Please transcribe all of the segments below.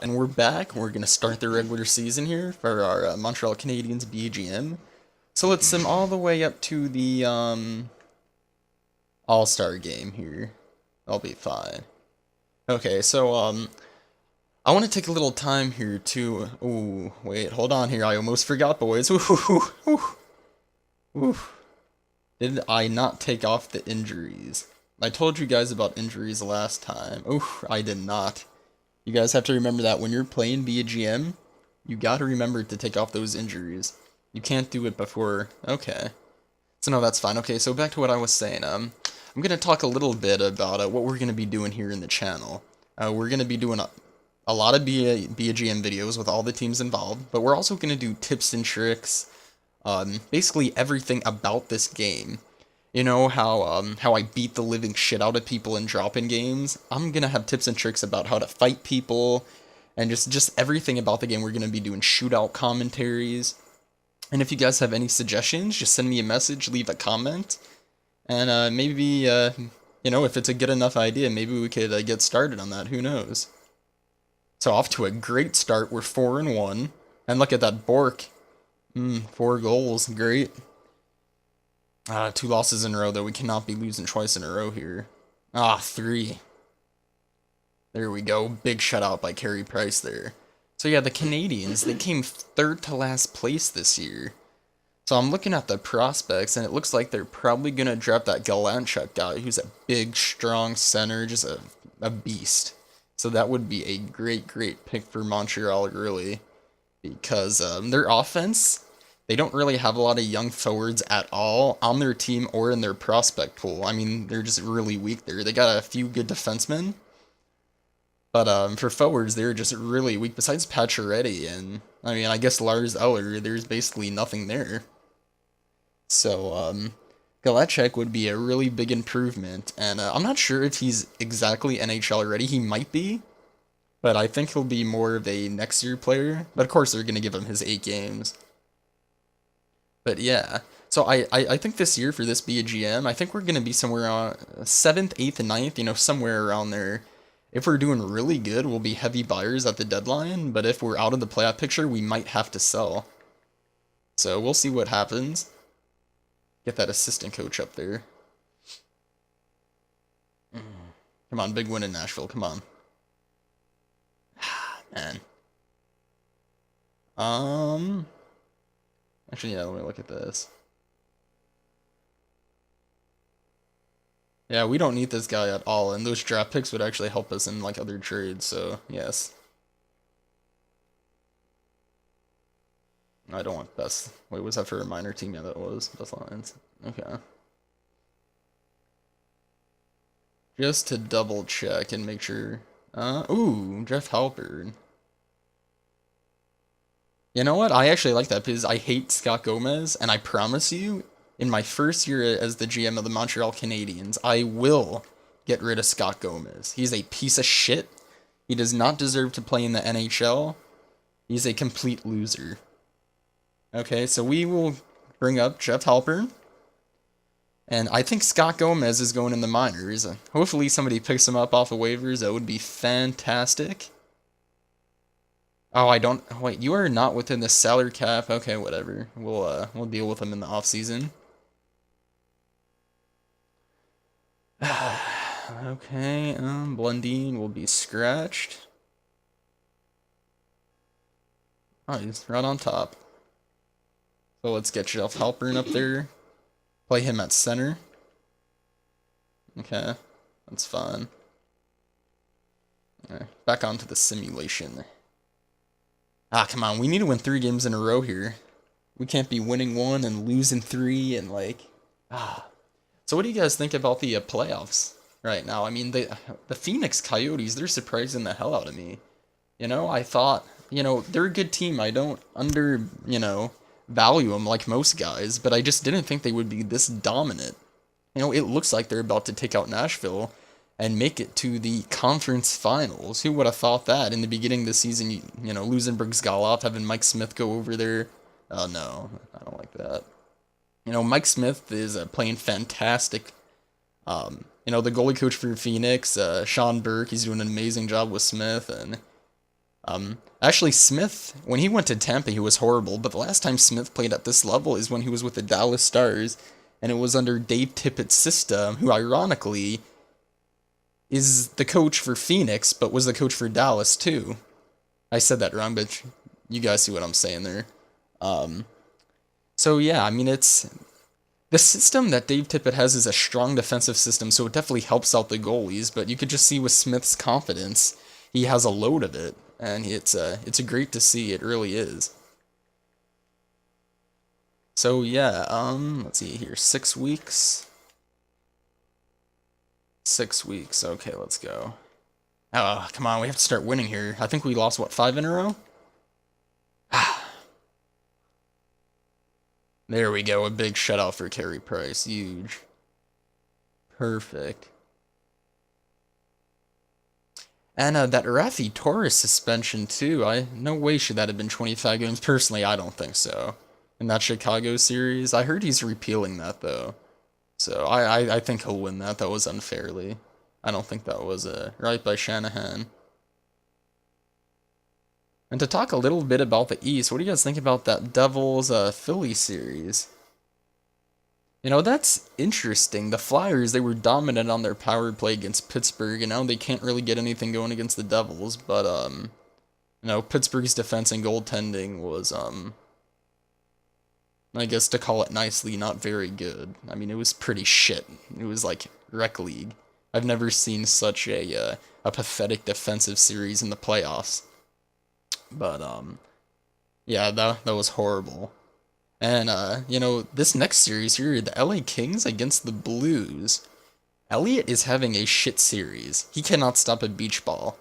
And we're back. We're going to start the regular season here for our Montreal Canadiens BGM. So let's sim all the way up to the All-Star game here. I'll be fine. Okay, so I want to take a little time here to... Ooh, wait, hold on here. I almost forgot, boys. Ooh. Did I not take off the injuries? I told you guys about injuries last time. Ooh, I did not. You guys have to remember that when you're playing via GM, you gotta remember to take off those injuries. You can't do it before... Okay. So no, that's fine. Okay, so back to what I was saying. I'm gonna talk a little bit about what we're gonna be doing here in the channel. We're gonna be doing a lot of GM videos with all the teams involved, but we're also gonna do tips and tricks, basically everything about this game. You know how I beat the living shit out of people in drop-in games? I'm gonna have tips and tricks about how to fight people, and just everything about the game. We're gonna be doing shootout commentaries. And if you guys have any suggestions, just send me a message, leave a comment, and maybe, you know, if it's a good enough idea, maybe we could get started on that, who knows. So off to a great start, we're 4-1, and look at that Bork. 4 goals, great. 2 losses in a row, though. We cannot be losing twice in a row here. 3. There we go. Big shutout by Carey Price there. So yeah, the Canadiens, they came 3rd to last place this year. So I'm looking at the prospects, and it looks like they're probably going to draft that Galantchuk guy, who's a big, strong center, just a beast. So that would be a great pick for Montreal, really. Because their offense... They don't really have a lot of young forwards at all on their team or in their prospect pool. I mean, they're just really weak there. They got a few good defensemen, but for forwards, they're just really weak. Besides Pacioretty and, I mean, I guess Lars Eller, there's basically nothing there. So, Galacek would be a really big improvement, and I'm not sure if he's exactly NHL ready. He might be, but I think he'll be more of a next year player. But of course, they're going to give him his 8 games. But yeah, so I think this year for this BGM, I think we're going to be somewhere on 7th, 8th, and 9th, you know, somewhere around there. If we're doing really good, we'll be heavy buyers at the deadline, but if we're out of the playoff picture, we might have to sell. So we'll see what happens. Get that assistant coach up there. Come on, big win in Nashville, come on. Man. Actually, yeah, let me look at this. Yeah, we don't need this guy at all, and those draft picks would actually help us in, like, other trades, so, yes. I don't want best. Wait, was that for a minor team? Yeah, that was. Best lines. Okay. Just to double check and make sure. Ooh, Jeff Halpern. You know what? I actually like that because I hate Scott Gomez, and I promise you, in my first year as the GM of the Montreal Canadiens, I will get rid of Scott Gomez. He's a piece of shit. He does not deserve to play in the NHL. He's a complete loser. Okay, so we will bring up Jeff Halpern. And I think Scott Gomez is going in the minors. Hopefully somebody picks him up off of waivers. That would be fantastic. Oh, I don't... Wait, you are not within the salary cap. Okay, whatever. We'll deal with him in the offseason. Okay, Blundeen will be scratched. Oh, he's right on top. So let's get Jeff Halpern up there. Play him at center. Okay, that's fine. Alright, back onto the simulation. Come on, we need to win 3 games in a row here. We can't be winning 1 and losing 3 and like... So what do you guys think about the playoffs right now? I mean, the Phoenix Coyotes, they're surprising the hell out of me. You know, I thought, you know, they're a good team. I don't value them like most guys, but I just didn't think they would be this dominant. You know, it looks like they're about to take out Nashville, and make it to the conference finals. Who would have thought that in the beginning of the season, you know, losing Briggs-Goloff, having Mike Smith go over there? Oh, no, I don't like that. You know, Mike Smith is playing fantastic. You know, the goalie coach for Phoenix, Sean Burke, he's doing an amazing job with Smith. And actually, Smith, when he went to Tampa, he was horrible. But the last time Smith played at this level is when he was with the Dallas Stars, and it was under Dave Tippett's system, who ironically is the coach for Phoenix, but was the coach for Dallas too. I said that wrong, but you guys see what I'm saying there. So yeah, I mean, it's the system that Dave Tippett has is a strong defensive system, so it definitely helps out the goalies. But you could just see with Smith's confidence, he has a load of it, and it's a great to see. It really is. So yeah, let's see here, 6 weeks. 6 weeks. Okay, let's go. Oh, come on, we have to start winning here. I think we lost, what, 5 in a row? There we go, a big shutout for Carey Price. Huge. Perfect. And that Rafi Torres suspension, too. No way should that have been 25 games. Personally, I don't think so. In that Chicago series, I heard he's repealing that, though. So I think he'll win that. That was unfairly. I don't think that was right by Shanahan. And to talk a little bit about the East, what do you guys think about that Devils Philly series? You know, that's interesting. The Flyers, they were dominant on their power play against Pittsburgh, and now they can't really get anything going against the Devils. But you know, Pittsburgh's defense and goaltending was I guess to call it nicely, not very good. I mean, it was pretty shit. It was like rec league. I've never seen such a pathetic defensive series in the playoffs. But yeah, that was horrible. And you know, this next series here, the LA Kings against the Blues. Elliott is having a shit series. He cannot stop a beach ball.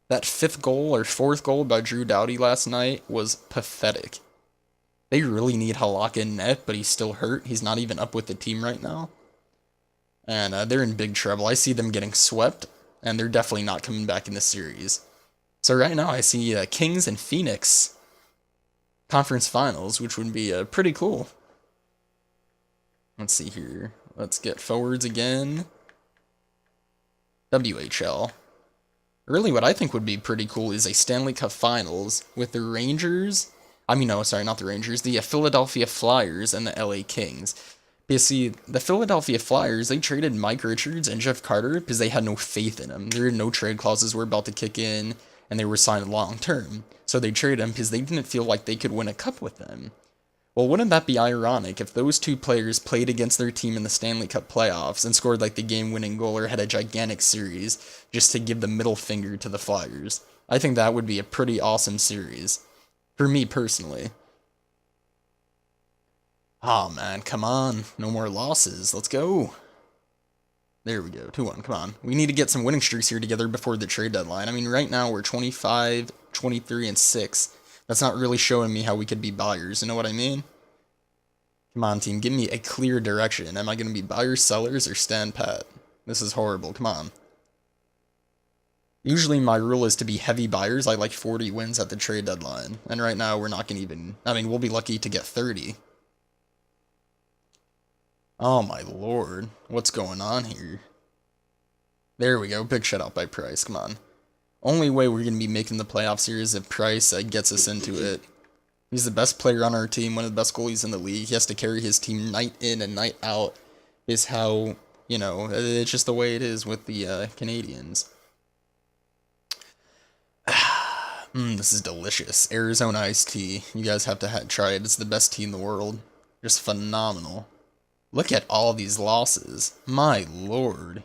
That 5th goal or 4th goal by Drew Doughty last night was pathetic. They really need Halak in net, but he's still hurt. He's not even up with the team right now. And they're in big trouble. I see them getting swept, and they're definitely not coming back in this series. So right now I see Kings and Phoenix conference finals, which would be pretty cool. Let's see here. Let's get forwards again. WHL. Really, what I think would be pretty cool is a Stanley Cup Finals with the Rangers. I mean, no, sorry, not the Rangers. The Philadelphia Flyers and the LA Kings. Because, see, the Philadelphia Flyers, they traded Mike Richards and Jeff Carter because they had no faith in him. There were no trade clauses were about to kick in, and they were signed long term. So they traded him because they didn't feel like they could win a cup with them. Well, wouldn't that be ironic if those two players played against their team in the Stanley Cup playoffs and scored like the game-winning goal or had a gigantic series just to give the middle finger to the Flyers? I think that would be a pretty awesome series. For me personally. Oh man, come on. No more losses. Let's go. There we go. 2-1. Come on. We need to get some winning streaks here together before the trade deadline. I mean, right now we're 25, 23, and 6. That's not really showing me how we could be buyers. You know what I mean? Come on, team. Give me a clear direction. Am I going to be buyers, sellers, or stand pat? This is horrible. Come on. Usually my rule is to be heavy buyers. I like 40 wins at the trade deadline. And right now we're not going to even... I mean, we'll be lucky to get 30. Oh my lord. What's going on here? There we go. Big shutout by Price. Come on. Only way we're going to be making the playoffs here is if Price gets us into it. He's the best player on our team, one of the best goalies in the league. He has to carry his team night in and night out. Is how, you know, it's just the way it is with the Canadiens. This is delicious. Arizona iced tea. You guys have to try it. It's the best tea in the world. Just phenomenal. Look at all these losses. My lord.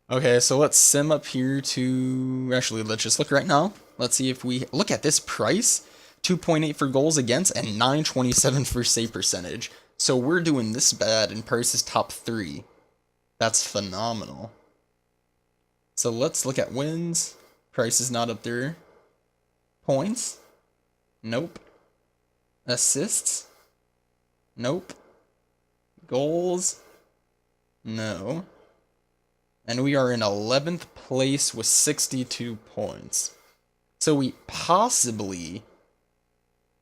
Okay, so let's sim up here to... Actually, let's just look right now. Let's see if we... Look at this price. 2.8 for goals against and 927 for save percentage. So we're doing this bad and Price is top 3. That's phenomenal. So let's look at wins. Price is not up there. Points? Nope. Assists? Nope. Goals? No. And we are in 11th place with 62 points. So we possibly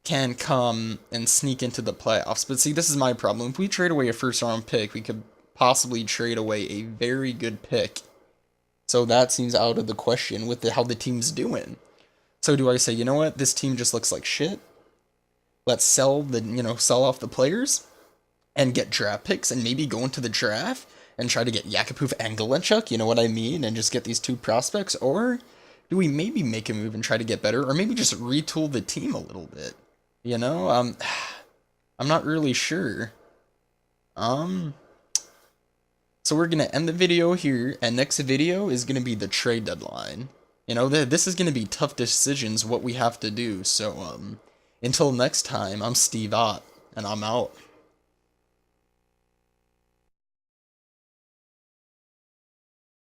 can come and sneak into the playoffs. But see, this is my problem. If we trade away a first round pick, we could possibly trade away a very good pick. So that seems out of the question with how the team's doing. So do I say, you know what, this team just looks like shit? Let's sell off the players and get draft picks and maybe go into the draft and try to get Yakupov and Galenchuk, you know what I mean, and just get these two prospects? Or do we maybe make a move and try to get better, or maybe just retool the team a little bit? You know, I'm not really sure. So we're gonna end the video here, and next video is gonna be the trade deadline. You know, this is gonna be tough decisions what we have to do. So until next time, I'm Steve Ott, and I'm out.